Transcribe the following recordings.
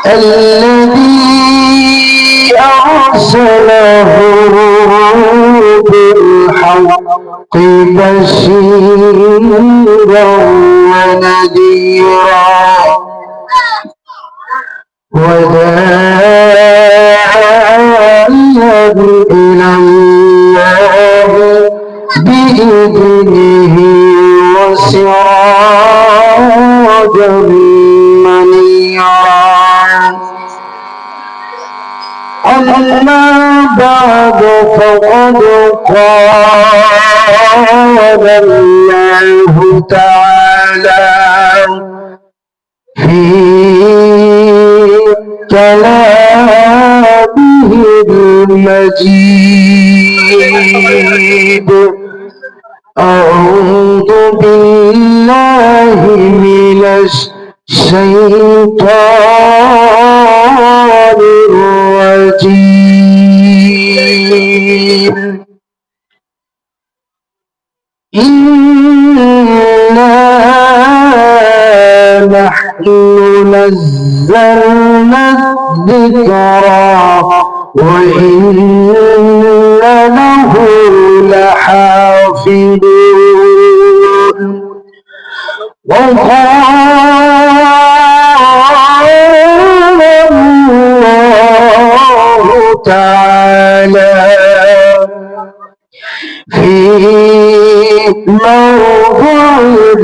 الذي أرسله بالحق بشيرا ونذيرا وداعيا إلى الله بإذنه وسراجا منيرا. أما بعد فقد قال الله تعالى في كلامه المجيد: أعوذ بالله من الشيطان الرجيم. إنا نحن نزلنا الذكر وإنا له لحافظون. وقال الله تعالى في موضع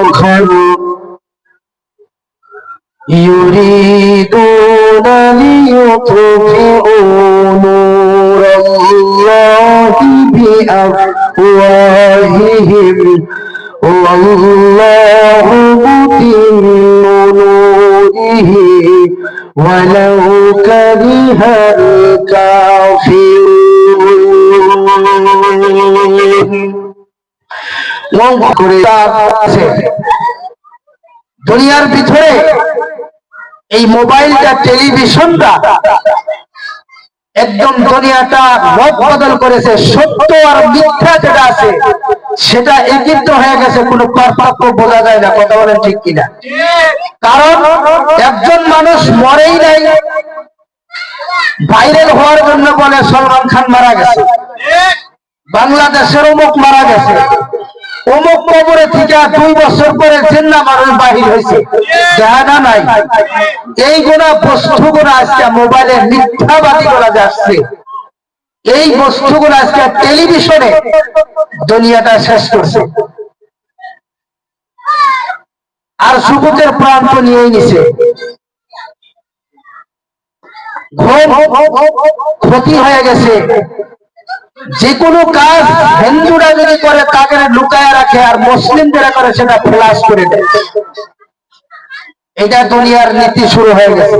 آخر: يريدون ليطفئوا نور الله بأفواههم والله متم نوره ولو كره الكافرون. দুনিয়ার ভিতরে এই মোবাইলটা, টেলিভিশনটা একদম দুনিয়াটা রদ বদল করেছে। সত্য আর মিথ্যা যেটা আছে সেটা একত্র হয়ে গেছে, কোনো পার্থক্য বোঝা যায় না। কথা বলেন ঠিক কিনা? কারণ একজন মানুষ মরেই নাই, ভাইরাল হওয়ার জন্য বলে সলমান খান মারা গেছে, বাংলাদেশের অমুক মারা গেছে, অমুক কবরে থেকে 2 বছর পরে জিন্না মানুষ বাহির হয়েছে, জানা নাই। এইগুলা বস্তুগুলো আজকে মোবাইলে মিথ্যাবাদী বলা যাচ্ছে। এই বস্তুগুলো আজকে টেলিভিশনে দুনিয়াটা শেষ করছে, আর যুবকের প্রাণ তো নিয়েই নিছে। ক্ষতি হয়ে গেছে। যে কোনো কাজ হিন্দুরা যদি করে তাকে লুকায় রাখে, আর মুসলিম যারা করে সেটা ফ্লাশ করে দেয়। এটা দুনিয়ার নীতি শুরু হয়ে গেছে।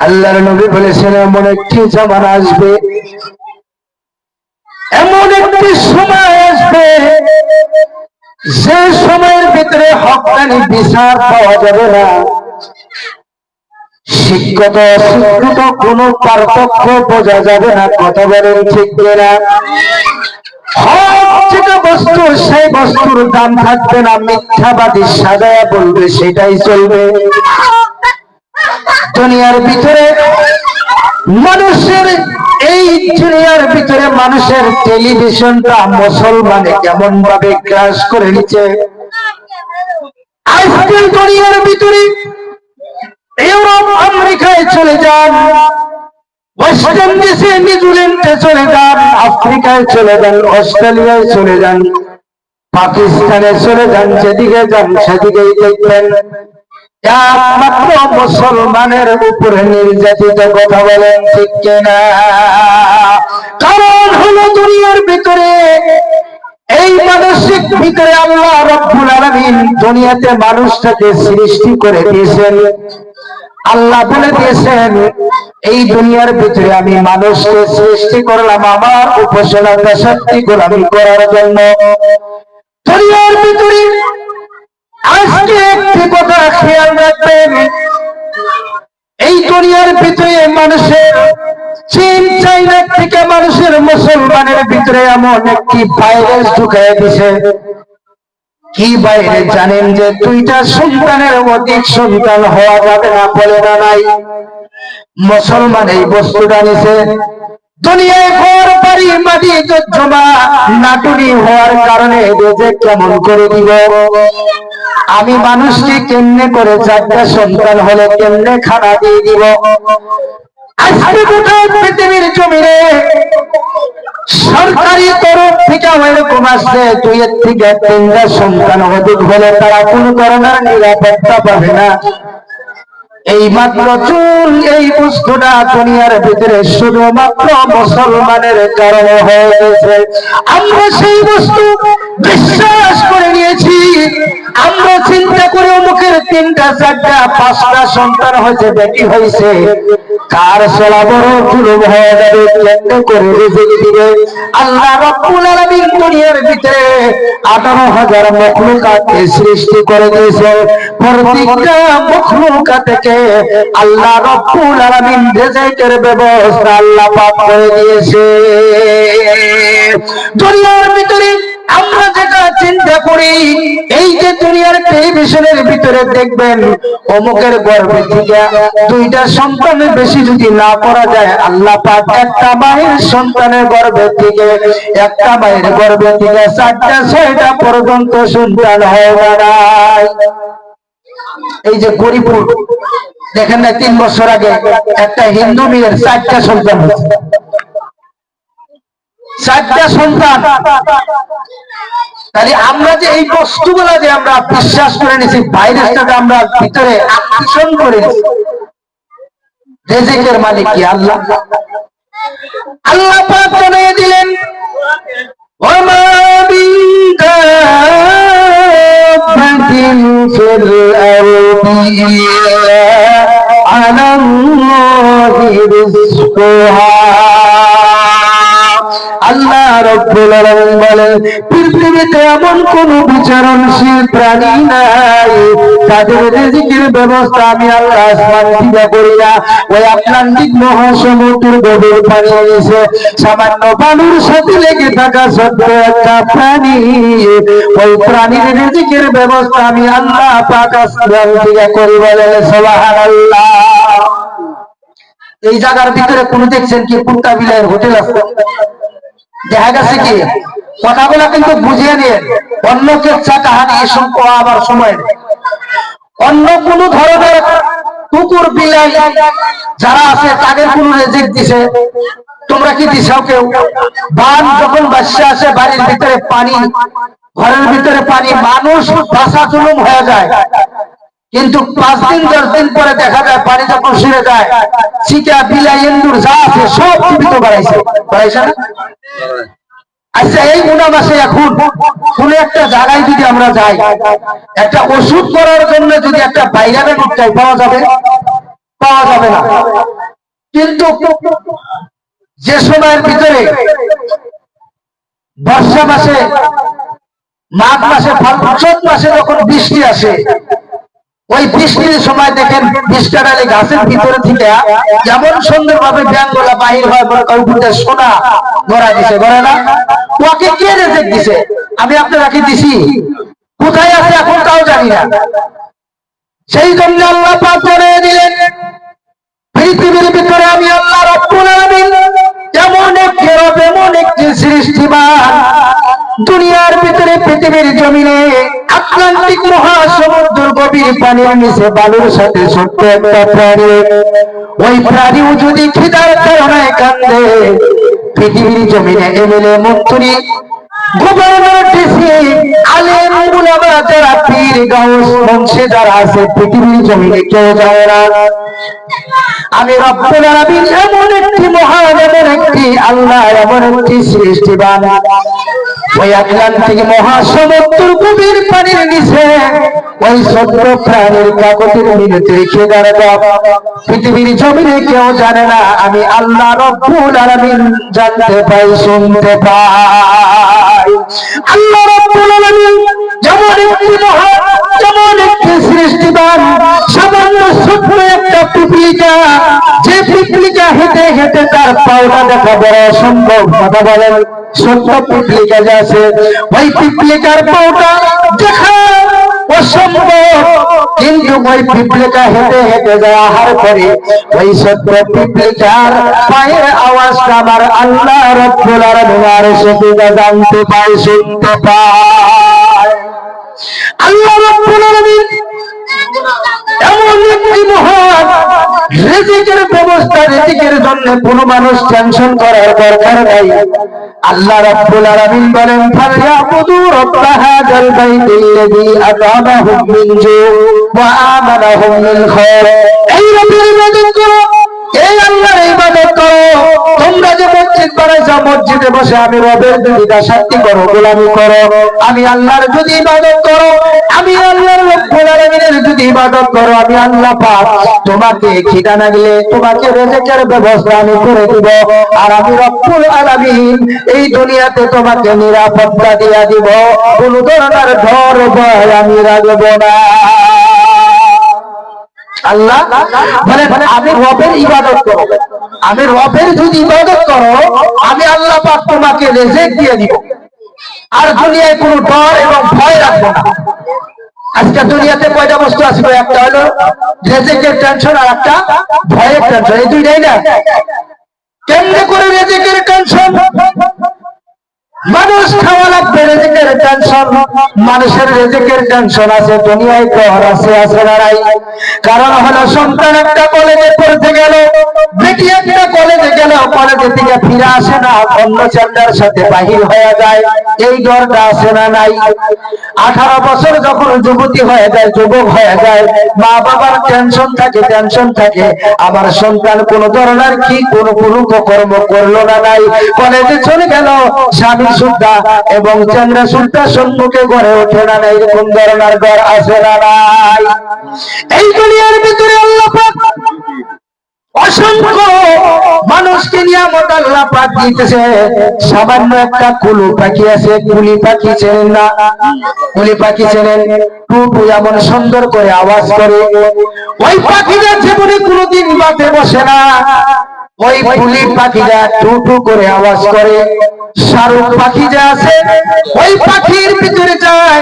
আল্লাহর নবী বলেছেন, এমন একটি জামানা আসবে, এমন একটি সময় আসবে যে সময়ের ভিতরে হক্কানি বিচার পাওয়া যাবে না। শিক্ষিত অশিক্ষিত কোনো পার্থক্য বোঝা যাবে না। কথা বলেন ঠিক কিনা? হক যেটা বস্তু, সেই বস্তুর দাম থাকবে না। মিথ্যাবাদী সাজায়া বলবে সেটাই চলবে। দুনিয়ার ভিতরে মানুষের, এই দুনিয়ার ভিতরে মানুষের টেলিভিশনটা মুসলমানে কেমন ভাবে গ্রাস করে নিচ্ছে। আজকের দুনিয়ার ভিতরে ইউরোপ আমেরিকায় চলে যান, ওয়েস্ট ইন্ডিজে নিউজিল্যান্ডে চলে যান, আফ্রিকায় চলে যান, অস্ট্রেলিয়ায় চলে যান, পাকিস্তানে চলে যান, যেদিকে যান সেদিকেই দেখবেন একমাত্র মুসলমানের উপরে নির্যাতিত। কথা বলেন ঠিক কিনা? কারণ হলো দুনিয়ার ভিতরে, এই মানসিক ভিতরে আল্লাহ রাব্বুল আলামিন দুনিয়াতে মানুষটাকে সৃষ্টি করে দিয়েছেন। আল্লাহ বলে দিয়েছেন, এই দুনিয়ার ভিতরে আমি মানুষকে সৃষ্টি করলাম আমার উপাসনা শক্তি গোলামি করার জন্য। দুনিয়ার ভিতরে আজকে একটি কথা খেয়াল রাখবেন, এই দুনিয়ার ভিতরে মানুষের, চীন চাইনা থেকে মানুষের মুসলমানের ভিতরে এমন একটি ভাইরাস ঢুকাই দিছে, কি বাইরে জানেন যে দুইটা সন্তানের অধিক সন্তান হওয়া যাবে না, বলে না নাই? মুসলমান এই বস্তুটা নিছে। দুনিয়ায় ঘর বাড়ি মাটি জমা নাটুনি হওয়ার কারণে যে কেমন করে দিব, আমি মানুষকে কেমনে করে চারটা সন্তান হলে কেমনে খানা দিয়ে দিব। আজকে গোটা পৃথিবীর জমিনে সরকারি তরফ থেকে এরকম আসছে, 2 থেকে 3টা সন্তান অধিক হলে তারা কোন ধরনের নিরাপত্তা পাবে না। এই মাত্র চুল এই বস্তুটা দুনিয়ার ভিতরে শুধুমাত্র মুসলমানের কারণে হয়ে গেছে। আমরা সেই বস্তু বিশ্বাস করে নিয়েছি। আমরা চিন্তা করে অমুকের 3টা 4টা 5টা সন্তান হয়েছে, বেটি হয়েছে, কার চলা বড় জুলুম হয়ে যাবে, কেমনে করে রিজিক দিবে। আল্লাহ রাব্বুল আলামিন দুনিয়ার ভিতরে 18,000 মখলুকাতকে সৃষ্টি করে দিয়েছে। প্রত্যেকটা মখলুকাতকে আল্লাহ রাব্বুল আলামিন রিজিকের ব্যবস্থা আল্লাহ পাক করে দিয়েছে। দুনিয়ার ভিতরে আমরা যেটা চিন্তা করি, এই যে দুনিয়ার টেলিভিশনের ভিতরে দেখবেন অমুকের গর্ভে থেকে 2টা সন্তানের বেশি যদি না করা যায়, আল্লাহ পাক একটা মায়ের সন্তানের গর্ভে থেকে, একটা মায়ের গর্ভে থেকে 4টা 6টা পর্যন্ত সন্তান হয়ে দাঁড়ায়। এই যে গরিপুর দেখেন না, 3 বছর আগে একটা হিন্দু মেয়ের 4টা সন্তান হয়েছে, 4টা সন্তান। তাহলে আমরা যে এই বস্তুগুলা যে আমরা বিশ্বাস করে নিছি, ভাইরাসটাকে আমরা ভিতরে আকর্ষণ করে নিছি, রিজিকের মালিক কি আল্লাহ। আল্লাহ পাক জানিয়ে দিলেন, ওমা বিন দাব্বাতিন ফিল আরদি আলাল্লাহি রিজকুহা। আল্লাহ রাব্বুল আলামিন বলেন, পৃথিবীতে এমন কোন বিচরণশীল প্রাণী নাই তাদের রিজিকের ব্যবস্থা আমি আল্লাহ আসমান থেকে করি না। ওই আটলান্টিক মহাসমুদ্রের গভীর পানির নিচে সামান্য বালুর সাথে লেগে থাকা ছোট্ট একটা প্রাণী, ওই প্রাণীর রিজিকের ব্যবস্থা আমি আল্লাহ পাক আসমান থেকে করি। বলেন সুবহানাল্লাহ। এই জায়গার ভিতরে কোন দেখছেন কি কুত্তা বিলাইয়ের হোটেল আছে? দেখা গেছে কি কথাগুলো কিন্তু বুঝিয়ে নিয়ে অন্যকে কাহানি এসব আবার সময় অন্য কোন ধরনের কুকুর বিলাই যারা আছে তাদের কোন রেজিক দিছে? তোমরা কি দিছাও কেউ? বান যখন বাদশা আসে, বাড়ির ভিতরে পানি, ঘরের ভিতরে পানি, মানুষ ভাষা জুলুম হয়ে যায়, কিন্তু 5 দিন 10 দিন পরে দেখা যায় পানি যখন সেরে যায়, চিকা বিলাই এন্দুর যা আছে সব জীবিত বাড়াইছে না? আচ্ছা, এই গুণা মাসে এখন কোন একটা জায়গায় যদি আমরা যাই, একটা ওষুধ করার জন্য যদি একটা ভাইরালের রোগ চাই, পাওয়া যাবে? পাওয়া যাবে না। কিন্তু যে সময়ের ভিতরে বর্ষা মাসে, মাঘ মাসে, চৈত মাসে যখন বৃষ্টি আসে, ওই বৃষ্টির সময় দেখেন বৃষ্টা ডালে গাছের ভিতরে থেকে যেমন সুন্দর ভাবে ব্যাঙগুলা বাহির হয়, মনে করেন সোনা গড়া দিছে, গড়ে না? ওকে কে রেজেক দিছে? আমি আপনাকে দিছি, কোথায় আছে এখন তাও জানি না। সেই জন্য আল্লাহ পাক জানিয়ে দিলেন, পৃথিবীর ভিতরে আমি আল্লাহ রাব্বুল আলামিন এমন একটি রব, এমন একটি সৃষ্টিমান, দুনিয়ার ভিতরে পৃথিবীর জমিনে আটলান্টিক মহাসমুদ্রের গভীর পানির নিচে বালুর সাথে ছোট্ট একটা প্রাণী, ওই প্রাণীও যদি খিদার কারণে কান্দে, পৃথিবীর জমিনে এমএলএ মন্ত্রী গভর্নর ডিসি আলেম উলামা যারা পীর গাউস বংশে যারা আছে, পৃথিবীর জমিনে কেউ যায় না। আমি রব্বুল আলামিন এমন একটি মহান, এমন একটি আল্লাহ, এমন একটি সৃষ্টিবান, ওই আটলান্টিক মহাসমুদ্রের গভীর পানির নিচে ওই ছোট্ট প্রাণীর কাকতির মিনতি রেখে দাঁড়াবো, পৃথিবীর জমিনে কেউ জানে না। আমি আল্লাহ রব্বুল আলামিন জানতে পাই, শুনতে পাই। আল্লাহ রব্বুল আলামিন যেমন একটি মহান, যেমন একটি সৃষ্টিবান, সামান্য ছোট্ট একটা পিপলিকা, যে পিপলিকা হেঁটে হেঁটে তার পাওটা দেখা বড় অসম্ভব। কথা বলেন, সত্য পিপলিকা যে আছে ওই পিপলিকার পাওটা দেখা অসম্ভব, কিন্তু ওই পিপলিকা হেঁটে হেঁটে যায় আহার করে ওই সত্য পিপলিকার পায়ের আওয়াজটা আমার আল্লাহ রাব্বুল আলামিন আরশে জানতে পায়, শুনতে পায়। আল্লাহ রাব্বুল আলামিন এমন একটি মহান রিজিকের ব্যবস্থা, রিজিকের জন্য কোন মানুষ টেনশন করার দরকার নাই। আল্লাহ রাব্বুল আলামিন বলেন, ফালইয়াবুদু রাব্ব হাযাল বাইতিল্লাযী আতামাহুম মিন জু ওয়া আমানাহুম মিন খাওফ। এই রবের ইবাদত করো, এই আল্লাহর ইবাদত করো। তোমরা যে মসজিদ বানাইছো, মসজিদে বসে আমি রবের যদি দাসত্ব করো, গোলামি করো, আমি আল্লাহর যদি ইবাদত করো, আমি আল্লাহর রব্বুল আলামিনের যদি ইবাদত করো, আমি আল্লাহ পাক তোমাকে খিদা না গেলে তোমাকে রিজিকের ব্যবস্থা আমি করে দিব। আর আমি রব্বুল আলামিন এই দুনিয়াতে তোমাকে নিরাপত্তা দিয়া দিব, কোন ধরনের ডর ভয় আমি রাখবো না। আল্লাহ বলে, আমি রবের ইবাদত করো, আমি রবের যদি ইবাদত করো, আমি আল্লাহ পাক তোমাকে রিজিক দিয়ে দিব, আর দুনিয়ায় কোনো ডর এবং ভয় রাখবো না। আজকে দুনিয়াতে কয়টা বস্তু আসবে? একটা হলো রিজিকের টেনশন, আর একটা ভয়ের টেনশন। এই দুইটাই না। কেমনে করে রিজিকের টেনশন? মানুষ খাওয়া লাগবে, রিজিকের টেনশন। মানুষের রিজিকের টেনশন আছে, দুনিয়ায় ঘর আছে, আছে না নাই? কারণ হলো সন্তান একটা কলেজে পড়তে গেল, বেটি একটা কলেজে গেল, কলেজে থেকে ফিরে আসে না, অন্য ছেলের সাথে বাহির হয়ে যায়, এই ডরটা আছে না নাই? 18 বছর যখন যুবতী হয়ে যায়, যুবক হয়ে যায়, মা বাবার টেনশন থাকে, টেনশন থাকে, আমার সন্তান কোন ধরনের কি কোন কর্ম করলো না নাই, কলেজে চলে গেল, স্বামী সুদ্ধা এবং চন্দ্রা সুদ্ধা সম্মুখে গড়ে ওঠে না নাই, এরকম ধরনের ঘর আছে না নাই? এই দুনিয়ার ভিতরে আল্লাহ পাক অসংখ্য মানুষকে নিয়ামত আল্লাহ পাক দিতেছে। সামান্য একটা কুলু পাখি আছে, কুলি পাখি চেনেন না? কুলি পাখি চেনেন? টুটু এমন সুন্দর করে আওয়াজ করে, ওই পাখিটা জীবনে কোনোদিন বাতে বসে না, ওই কুলি পাখিটা টুটু করে আওয়াজ করে। শাহরুখ পাখি যে আছে, ওই পাখির ভিতরে যায়,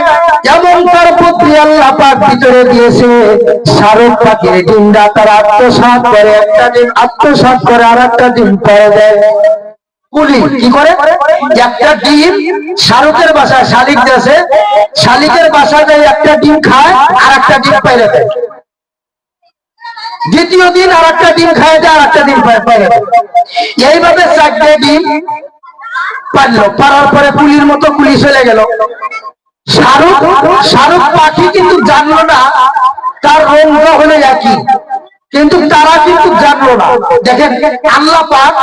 এমন তার পুত্রী আল্লাহ পাক ভিতরে দিয়েছে। শাহরুখ পাখির ডিমটা তার আত্মসাৎ করে, একটা ডিম আত্মসাৎ করে আর একটা ডিম পরে দেয়। কুলি কি করে? একটা ডিম শাহরুখের বাসায় শালিক আছে, শালিকের বাসায় যায়, একটা ডিম খায় আর একটা ডিম পাইরে দেয়। দ্বিতীয় দিন আর একটা ডিম খায় যায়, আর একটা ডিম পাইরে দেয়। এইভাবে 4টে ডিম পারলো, পারার পরে কুলির মতো কুলি চলে গেল। শাহরুখ পাখি কিন্তু জানলো না তার রংটা হলে একই, কিন্তু তারা কিন্তু জানলো না। দেখেন আল্লাহ পাক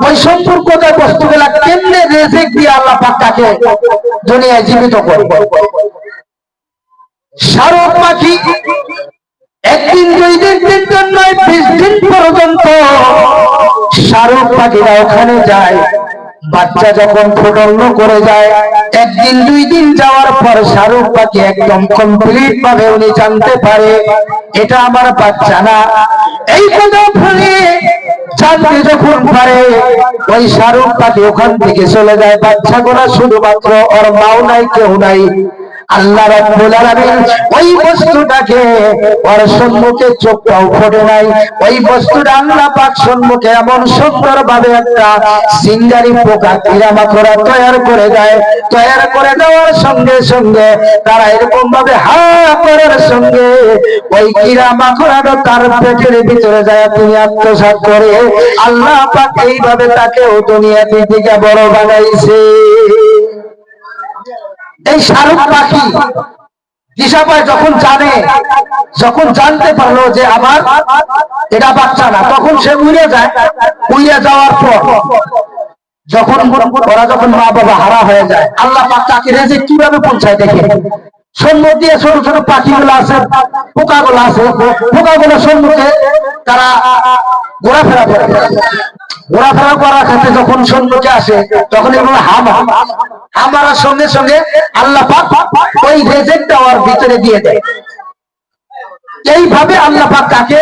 ওই সম্পর্কতার বস্তুগুলা কেমনে রিজিক দিয়ে আল্লাহ পাক তাকে দুনিয়ায় জীবিত করে। শাহরুখ পাখি একদিন 2 দিন 3 দিন নয় 20 দিন পর্যন্ত শাহরুখ পাখিরা ওখানে যায়। বাচ্চা যখন ফুটন্ন করে যায়, 1 দিন 2 দিন যাওয়ার পর শাহরুখ পাখি একদম কমপ্লিট ভাবে উনি জানতে পারে এটা আমার বাচ্চা না। এই কথা বলে জানতে যখন পারে, ওই শাহরুখ পাখি ওখান থেকে চলে যায়। বাচ্চাগুলো শুধুমাত্র ওর মাও নাই, কেউ নাই। আল্লাহ রাব্বুল আলামিন ওই বস্তুটাকে ওর সম্মুখে চোখটাও ফোটে নাই, ওই বস্তুটা আল্লাহ পাক সম্মুখে এমন সুন্দর ভাবে একটা সিঙ্গারি পোকা কিরামাকড়া তৈরি করে দেয়। তৈরি করে দেওয়ার সঙ্গে সঙ্গে তারা এরকম ভাবে হা করার সঙ্গে ওই কিরামাকড়াটা তার পেটের ভিতরে যায়, তিনি আত্মসাৎ করে। আল্লাহ পাক এইভাবে তাকেও দুনিয়া থেকে বড় বানাইছে। এই শাহরুখ পাখি দিশা পায় যখন জানতে পারলো যে আমার এটা বাচ্চা না, তখন সে উড়ে যায়। উড়ে যাওয়ার পর যখন মা বাবা হারা হয়ে যায়, আল্লাহ পাক তাকে রিজিক কিভাবে পৌঁছায় দেখে। সম্মুখ দিয়ে ছোট ছোট পাখিগুলো আছে, পোকাগুলো আছে, পোকাগুলো সম্মুখে তারা ঘোরাফেরা করে। ঘোরাফেরা করার ক্ষেত্রে যখন সম্মুখে আসে, তখন এগুলো হামার সঙ্গে সঙ্গে আল্লাহ পাক ওই রিজিকটা ওর ভিতরে দিয়ে দেয়। এইভাবে আল্লাহ পাক তাকে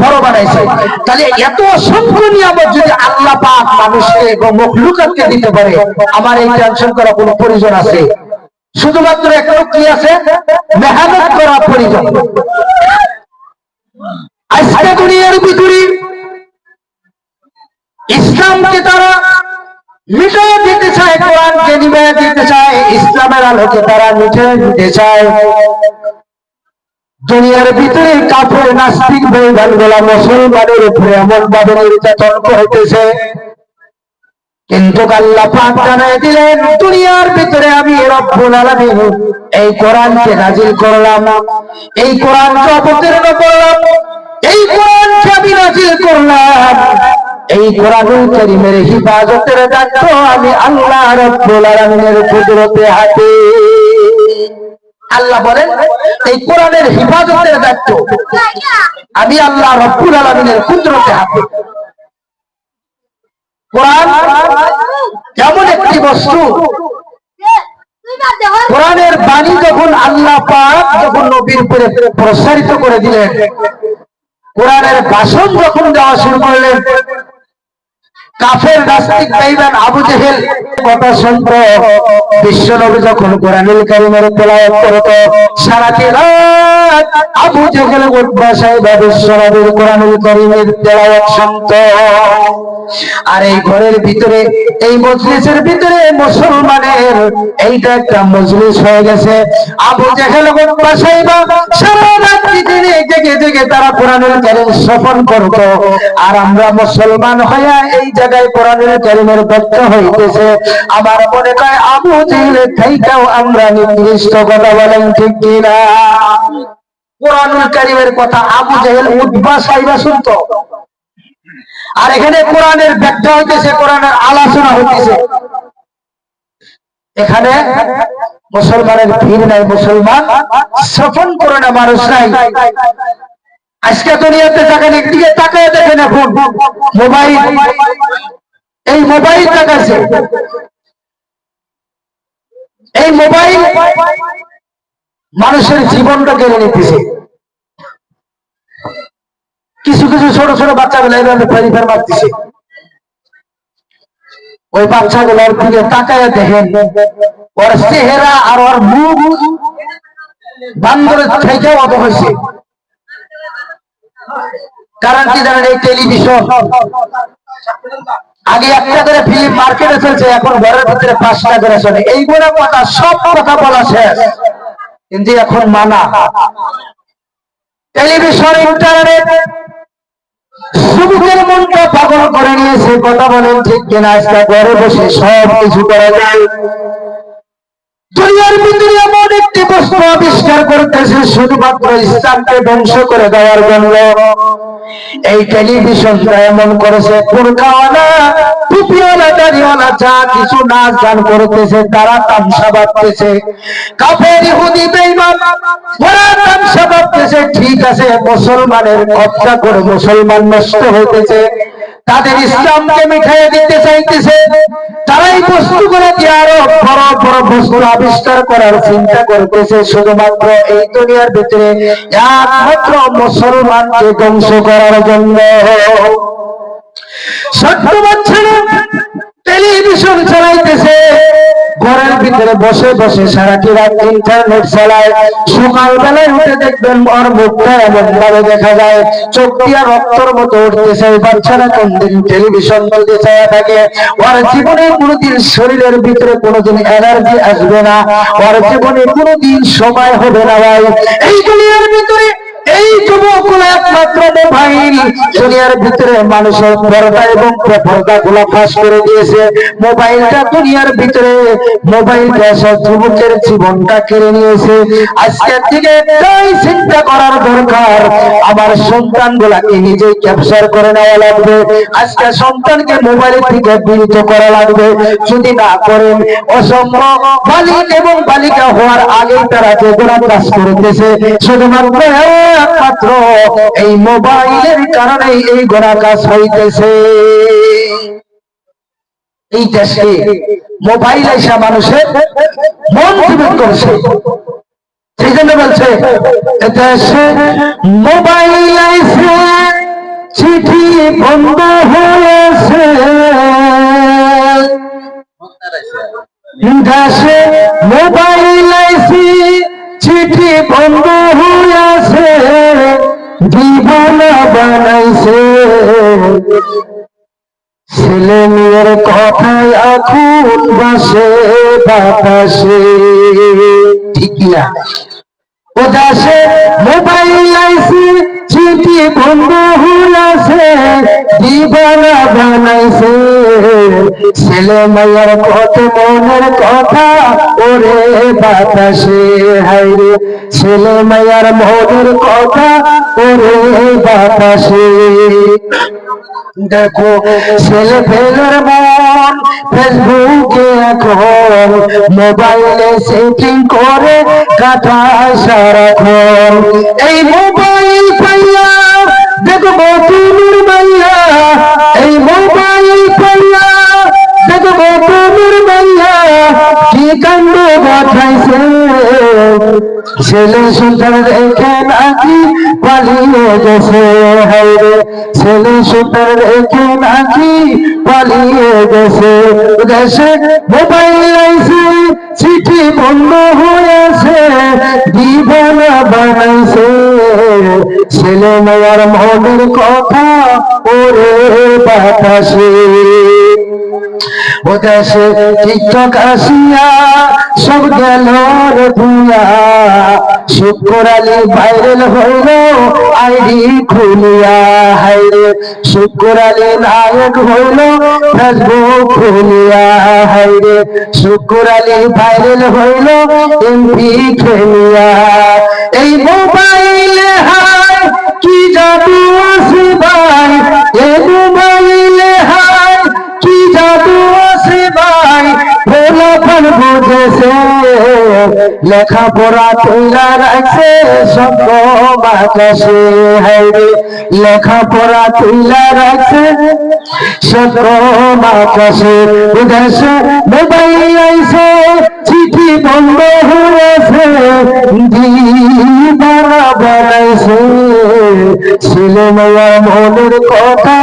বড় বানাইছে। তাহলে এত অসংখ্য নিয়ামত যদি আল্লাহ পাক মানুষকে এবং মখলুকাতকে দিতে পারে, আমার এই টেনশন করা কোনো প্রয়োজন আছে? শুধুমাত্র একটা কি আছে? মেহনত করা প্রয়োজন। আজকে দুনিয়ার ভিতরে ইসলামকে তারা মিটিয়ে দিতে চায়, কোরআনকে নিভিয়ে দিতে চায়, ইসলামের আলোকে তারা মিটিয়ে দিতে চায়। দুনিয়ার ভিতরে কাফের নাস্তিক বেঈমান গুলা মুসলমানের উপরে এমন ভাবে নির্যাতন করতেছে, কিন্তু আল্লাহ পাক জানাই দিলেন দুনিয়ার ভিতরে আমি রব্বুল আলামিন এই কোরআনকে নাজিল করলাম, এই কোরআনকে অবতীর্ণ করলাম, এই কোরআনকে আমি নাজিল করলাম, এই কোরআনুল কারীমের হিফাজতের দায়িত্ব আমি আল্লাহ রব্বুল আলামিনের কুদরতে হাতে। আল্লাহ বলেন এই কোরআনের হিফাজতের দায়িত্ব আমি আল্লাহ রব্বুল আলামিনের কুদরতে হাতে। কোরআন এমন একটি বস্তু, কোরআনের বাণী যখন আল্লাহ পাক যখন নবীর উপরে প্রসারিত করে দিলেন, কোরআনের ভাষণ যখন দেওয়া শুরু করলেন, কাফের নাস্তিক বেঈমান আবু জেহেল কথা শুনতো। বিশ্ব নবী যখন কোরআনুল কারীমের তেলাওয়াত করত, সারাটি রাত আবু জেহেল উঠবা সাহেব বিশ্ব নবীর কোরআনুল কারীমের তেলাওয়াত শুনতো। আর এই ঘরের ভিতরে, এই মজলিসের ভিতরে মুসলমানের এইটা একটা মজলিস হয়ে গেছে। আবু জেহেল উঠবা সাহেব সারা রাত দিনে জেগে জেগে তারা কোরআনুল কারীম শ্রবণ করত, আর আমরা মুসলমান হইয়া এই জায়গায় কোরআনুল কারীমের ব্যাখ্যা হইতেছে। আমার মনে হয় আবু জেহেলের থেকেও আমরা নির্দিষ্ট কথা বলেন, ঠিক কিনা? কোরআনুল কারীমের কথা আবু জেহেল উঠবা সাহেব শুনতো, আর এখানে কোরআনের ব্যাখ্যা হইতেছে, কোরআনের আলোচনা হইতেছে। এখানে মুসলমানের ভিড় নাই, মুসলমান শ্রবণ করে না মানুষ নাই। আজকে দুনিয়াতে দেখেন, একদিকে তাকায় দেখেন, এখন মোবাইল, এই মোবাইল তাকাচ্ছে, এই মোবাইল মানুষের জীবনটা কেড়ে নিতেছে। কিছু কিছু ছোট ছোট বাচ্চাগুলো এইভাবে ফেরিফার মারতেছে, ওই বাচ্চাগুলোর দিকে তাকায় দেখেন, ওর চেহারা আর ওর মুখ বান্দরের থেকেও অত হয়েছে। কারণ কি জানেন? এই টেলিভিশন আগে একটা করে ফিল্ম মার্কেটে চলছে, এখন ঘরের ভিতরে 5টা করে চলে। এইগুলো কথা, সব কথা বলা শেষ, কিন্তু এখন মানা। টেলিভিশন, ইন্টারনেট যুবকের মনটা পাগল করে নিয়েছে। কথা বলেন ঠিক কিনা? আজকে ঘরে বসে সব কিছু করা যায়। দুনিয়ার ভিতরে এমন একটি বস্তু আবিষ্কার করতেছে শুধুমাত্র ইসলামকে ধ্বংস করে দেওয়ার জন্য। এই টেলিভিশনটা এমন করেছে, পুরকাওয়ালা টুপিওয়ালা দাড়িওয়ালা যা কিছু নাচ গান করতেছে, তারা তামসা বাজতেছে। কাফের ইহুদি বেঈমান ওরা তামসা বাজতেছে, ঠিক আছে, মুসলমানের কব্জা করে মুসলমান নষ্ট হইতেছে, তাদের ইসলামকে মিঠাইয়ে দিতে চাইতেছে। তারাই বস্তু করে দিয়ে আরো বড় বড় বস্তু আবিষ্কার করার চিন্তা করতেছে, শুধুমাত্র এই দুনিয়ার ভিতরে একমাত্র মুসলমানকে ধ্বংস করার জন্য। সত্য বছর টেলিভিশন চালাইতেছে, ঘরের ভিতরে বসে বসে সারাটি রাত ইন্টারনেট চালায়। সকাল বেলায় উঠে দেখবেন ওর মুখটা এমন ভাবে দেখা যায়, চোখ দিয়া রক্তর মতো উঠতেছে। বাচ্চারা কোনদিন টেলিভিশন বলতে চায় থাকে, ওর জীবনে কোনোদিন শরীরের ভিতরে কোনোদিন এনার্জি আসবে না, ওর জীবনে কোনোদিন সময় হবে না। ভাই, এই দুনিয়ার ভিতরে এই যুবকগুলো একমাত্র মোবাইল দুনিয়ার ভিতরে মানুষের পর্দা এবং পর্দা গুলা ফাঁস করে দিয়েছে। মোবাইলটা দুনিয়ার ভিতরে, মোবাইলটা সব যুবকের জীবনটা কেড়ে নিয়েছে। আজকের থেকে একটাই চিন্তা করার দরকার, আমার সন্তান গুলাকে নিজেই ক্যাপচার করে নেওয়া লাগবে। আজকে সন্তানকে মোবাইলের থেকে বিরত করা লাগবে। যদি না করেন, অসম্ভব বালিক এবং বালিকা হওয়ার আগেই তারা যে কোনো কাজ করতেছে, শুধুমাত্র একমাত্র এই মোবাইলের কারণে এই গোনা কাজ হইতেছে। এই দেশে মোবাইল এসে মানুষের মন জীবিত করছে। সেই জন্য বলছে দেশে মোবাইল আইছে চিঠি বন্ধ হয়েছে, দেশে মোবাইল আইছে চিঠি বন্ধ হয়েছে, দিবানা বানাইছে ছেলে মেয়ের কথায় এখন বাসে বাতাসে। ঠিক না? ও দেশে মোবাইল আইছে চিঠি বন্ধ হয়েছে, দিবানা বানাইছে ছেলে মেয়ের কত মনের কথা ওরে বাতাসে। হাইরে ছেলে মেয়ের মনের কথা ওরে বাতাসে। দেখো ছেলে ফেলের মন ফেসবুকে এখন মোবাইলে সেটিং করে কাটায় সারাক্ষণ। এই মোবাইল পাইয়া দেখবো তুমির মাইয়া, এই মোবাইল পাইয়া দেখবো তুমির মাইয়া কি কাণ্ড ঘটাইছে ছেলে সুন্দর রেখে নাকি পালিয়ে গেছে। হাইরে ছেলে সুন্দর রেখে নাকি পালিয়ে গেছে। দেশে মোবাইল আইছে চিঠি বন্ধ হয়েছে, দিবানা বানাইছে ছেলে মেয়ের মনের কথা ওরে বাতাসে। ও দেশে টিকটক আসিয়া সব গেল রে ধুইয়া, শুক্র আলী ভাইরাল হইল আইডি খুলিয়া। হাইরে শুক্র আলী নায়ক হইল ফেসবুক খুলিয়া। হাইরে শুক্র আলী ভাইরাল হইল এমপি খেলিয়া। এই মোবাইলে হাই কি জাদু আছে ভাই, এই মোবাইলে হাই কি জাদু আছে ভাই, ফোলাফল বুঝেছে লেখাপড়া তৈরা রাখছে সব বাতাসে। হাইরে লেখাপড়া তৈরা রাখছে সব বাতাসে। দেশে মোবাইল আইছে চিঠি বন্ধ হয়েছে, দিবানা বানাইছে ছেলে মেয়ের মনের কথা